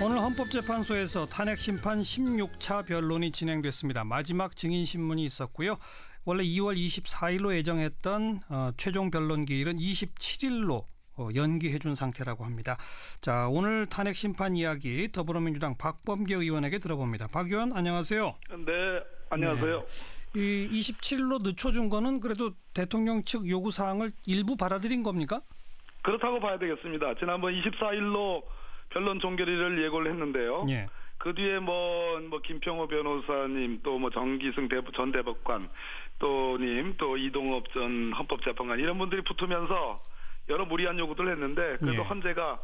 오늘 헌법재판소에서 탄핵심판 16차 변론이 진행됐습니다. 마지막 증인신문이 있었고요. 원래 2월 24일로 예정했던 최종 변론 기일은 27일로 연기해 준 상태라고 합니다. 자, 오늘 탄핵심판 이야기 더불어민주당 박범계 의원에게 들어봅니다. 박 의원 안녕하세요. 네, 안녕하세요. 네. 이 27일로 늦춰준 거는 그래도 대통령 측 요구사항을 일부 받아들인 겁니까? 그렇다고 봐야 되겠습니다. 지난번 24일로 변론 종결일을 예고를 했는데요. 예. 그 뒤에 김평호 변호사님, 또 정기승 전 대법관, 또 이동업 전 헌법재판관 이런 분들이 붙으면서 여러 무리한 요구들을 했는데 그래도 예. 헌재가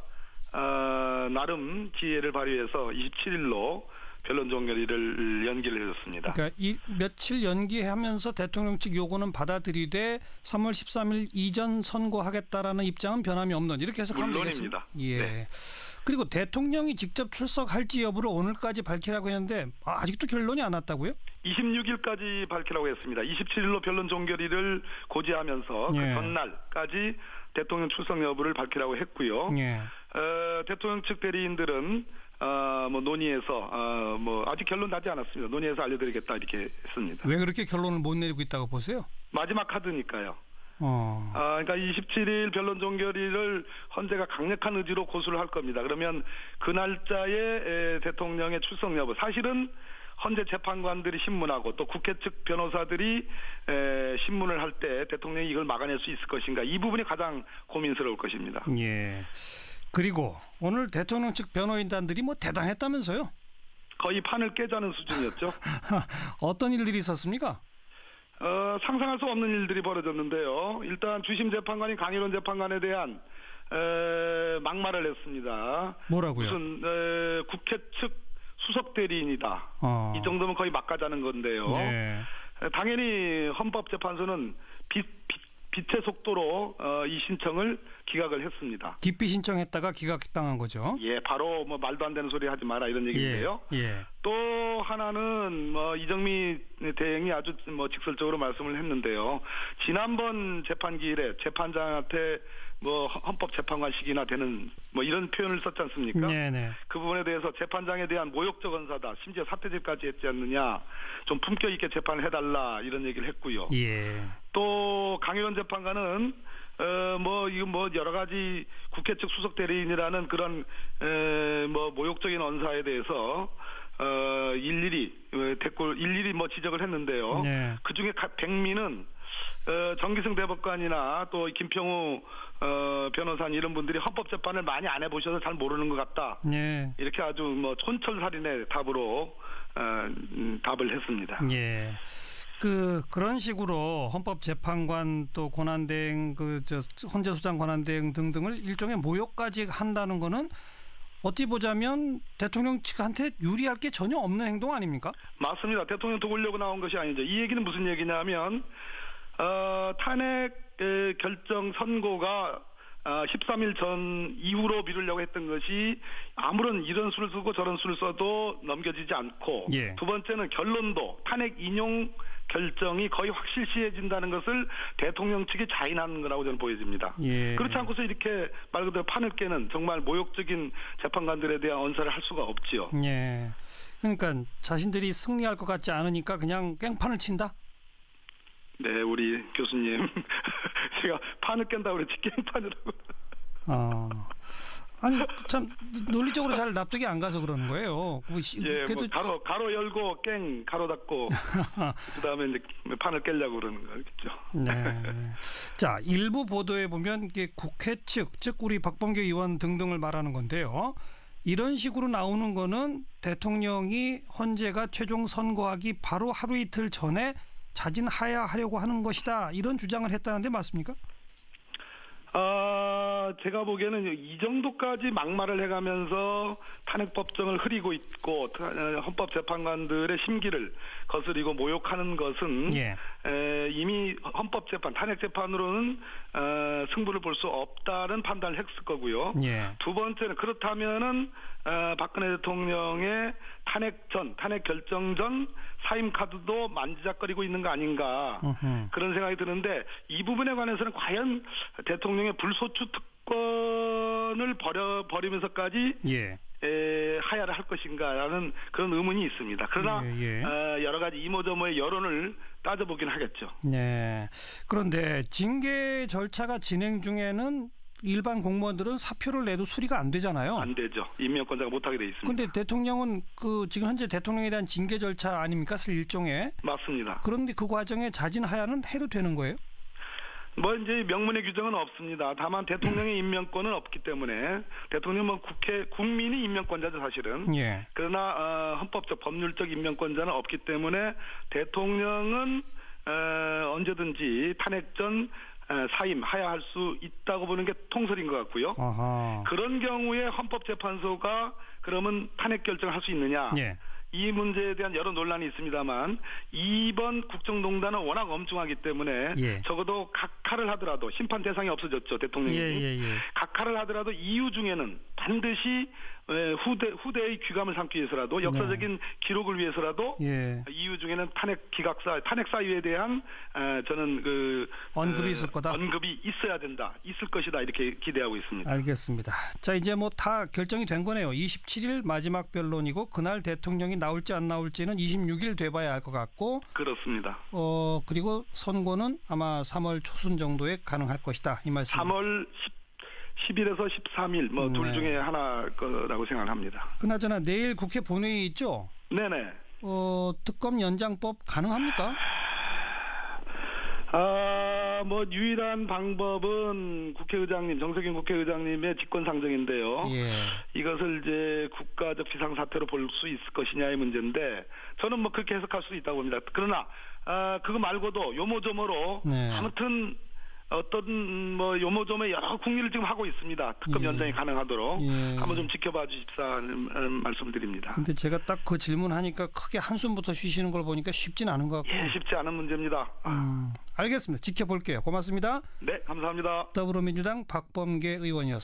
나름 지혜를 발휘해서 27일로 변론 종결일을 연기를 해줬습니다. 그러니까 며칠 연기하면서 대통령 측 요구는 받아들이되 3월 13일 이전 선고하겠다라는 입장은 변함이 없는 이렇게 해석하면 되겠습니다. 물론입니다. 예. 네. 그리고 대통령이 직접 출석할지 여부를 오늘까지 밝히라고 했는데 아직도 결론이 안 왔다고요? 26일까지 밝히라고 했습니다. 27일로 변론 종결일을 고지하면서 예. 그 전날까지 대통령 출석 여부를 밝히라고 했고요. 예. 대통령 측 대리인들은 논의해서 아직 결론 나지 않았습니다. 논의해서 알려드리겠다 이렇게 했습니다. 왜 그렇게 결론을 못 내리고 있다고 보세요? 마지막 카드니까요. 그러니까 27일 변론 종결일을 헌재가 강력한 의지로 고수를 할 겁니다. 그러면 그 날짜에 대통령의 출석 여부, 사실은 헌재 재판관들이 신문하고 또 국회 측 변호사들이 신문을 할 때 대통령이 이걸 막아낼 수 있을 것인가, 이 부분이 가장 고민스러울 것입니다. 예. 그리고 오늘 대통령 측 변호인단들이 대단했다면서요? 거의 판을 깨자는 수준이었죠. 어떤 일들이 있었습니까? 상상할 수 없는 일들이 벌어졌는데요. 일단 주심 재판관인 강일원 재판관에 대한 막말을 했습니다. 뭐라고요? 무슨 국회 측 수석 대리인이다. 이 정도면 거의 막가자는 건데요. 네. 당연히 헌법재판소는 빛의 속도로 이 신청을 기각을 했습니다. 기피 신청했다가 기각당한 거죠. 예, 바로 말도 안 되는 소리 하지 마라 이런 얘기인데요. 예. 또 하나는 이정미 대행이 아주 직설적으로 말씀을 했는데요. 지난번 재판 기일에 재판장한테 헌법재판관식이나 되는 이런 표현을 썼지 않습니까? 네네. 그 부분에 대해서 재판장에 대한 모욕적 언사다. 심지어 사퇴질까지 했지 않느냐. 좀 품격 있게 재판을 해달라 이런 얘기를 했고요. 예. 또 강일원 재판관은 여러 가지 국회 측 수석 대리인이라는 그런 모욕적인 언사에 대해서 일일이 지적을 했는데요. 네. 그 중에 백미는 정기승 대법관이나 또 김평우 변호사님 이런 분들이 헌법재판을 많이 안 해보셔서 잘 모르는 것 같다. 네. 이렇게 아주 촌철살인의 답으로 답을 했습니다. 예. 그런 식으로 헌법재판관 또 권한대행 헌재소장 권한대행 등등을 일종의 모욕까지 한다는 거는 어찌 보자면 대통령 측한테 유리할 게 전혀 없는 행동 아닙니까? 맞습니다. 대통령 도우려고 나온 것이 아니죠. 이 얘기는 무슨 얘기냐면 탄핵 결정 선고가 13일 전 이후로 미루려고 했던 것이 아무런 이런 수를 쓰고 저런 수를 써도 넘겨지지 않고, 예. 두 번째는 결론도 탄핵 인용 결정이 거의 확실시해진다는 것을 대통령 측이 자인하는 거라고 저는 보여집니다. 예. 그렇지 않고서 이렇게 말 그대로 판을 깨는 정말 모욕적인 재판관들에 대한 언사를 할 수가 없지요. 예. 그러니까 자신들이 승리할 것 같지 않으니까 그냥 깽판을 친다? 네, 우리 교수님. 제가 판을 깬다고 그랬지 깽판이라고. 아니 참 논리적으로 잘 납득이 안 가서 그러는 거예요. 예, 그래도 가로 열고 깽 가로 닫고 그다음에 이제 판을 깨려고 그러는 거겠죠. 네. 자, 일부 보도에 보면 이게 국회 측, 즉 우리 박범계 의원 등등을 말하는 건데요. 이런 식으로 나오는 거는 대통령이 헌재가 최종 선고하기 바로 하루 이틀 전에 자진하야하려고 하는 것이다. 이런 주장을 했다는데 맞습니까? 제가 보기에는 이 정도까지 막말을 해가면서 탄핵법정을 흐리고 있고 헌법재판관들의 심기를 거스리고 모욕하는 것은 예. 이미 헌법재판, 탄핵재판으로는 승부를 볼 수 없다는 판단을 했을 거고요. 예. 두 번째는 그렇다면은 박근혜 대통령의 탄핵 결정 전 사임 카드도 만지작거리고 있는 거 아닌가 그런 생각이 드는데 이 부분에 관해서는 과연 대통령의 불소추 특권을 버리면서까지 예. 하야를 할 것인가라는 그런 의문이 있습니다. 그러나 여러 가지 이모저모의 여론을 따져보긴 하겠죠. 네. 그런데 징계 절차가 진행 중에는 일반 공무원들은 사표를 내도 수리가 안 되잖아요. 안 되죠. 임명권자가 못하게 돼 있습니다. 그런데 대통령은 지금 현재 대통령에 대한 징계 절차 아닙니까? 일종의. 맞습니다. 그런데 그 과정에 자진 하야는 해도 되는 거예요? 뭐 이제 명문의 규정은 없습니다. 다만 대통령의 임명권은 없기 때문에 대통령은 국민이 임명권자죠 사실은. 예. 그러나 헌법적 법률적 임명권자는 없기 때문에 대통령은 언제든지 탄핵 전 사임 하야할 수 있다고 보는 게 통설인 것 같고요. 아하. 그런 경우에 헌법재판소가 그러면 탄핵 결정을 할 수 있느냐? 예. 이 문제에 대한 여러 논란이 있습니다만 이번 국정농단은 워낙 엄중하기 때문에 적어도 각하를 하더라도 심판 대상이 없어졌죠. 대통령이. 각하를 하더라도 이유 중에는 반드시 후대의 귀감을 삼기 위해서라도 역사적인 기록을 위해서라도 이유 중에는 탄핵 사유에 대한 저는 언급이 있을 거다. 언급이 있어야 된다. 있을 것이다. 이렇게 기대하고 있습니다. 알겠습니다. 자, 이제 뭐 다 결정이 된 거네요. 27일 마지막 변론이고 그날 대통령이 나올지 안 나올지는 26일 돼봐야 알 것 같고. 그렇습니다. 그리고 선고는 아마 3월 초순 정도에 가능할 것이다. 이 말씀. 3월 10일에서 13일 둘 중에 하나 거라고 생각합니다. 그나저나 내일 국회 본회의 있죠? 네네. 특검 연장법 가능합니까? 유일한 방법은 정세균 국회의장님의 직권상정인데요. 이것을 이제 국가적 비상사태로 볼 수 있을 것이냐의 문제인데 저는 그렇게 해석할 수 있다고 봅니다. 그러나 그거 말고도 요모조모로 아무튼 어떤 요모조모 여러 국리를 지금 하고 있습니다. 특검 연장이 가능하도록 한번 좀 지켜봐 주십사는 말씀드립니다. 근데 제가 딱 그 질문하니까 크게 한숨부터 쉬시는 걸 보니까 쉽진 않은 것 같고. 쉽지 않은 문제입니다. 알겠습니다. 지켜볼게요. 고맙습니다. 네, 감사합니다. 더불어민주당 박범계 의원이었습니다.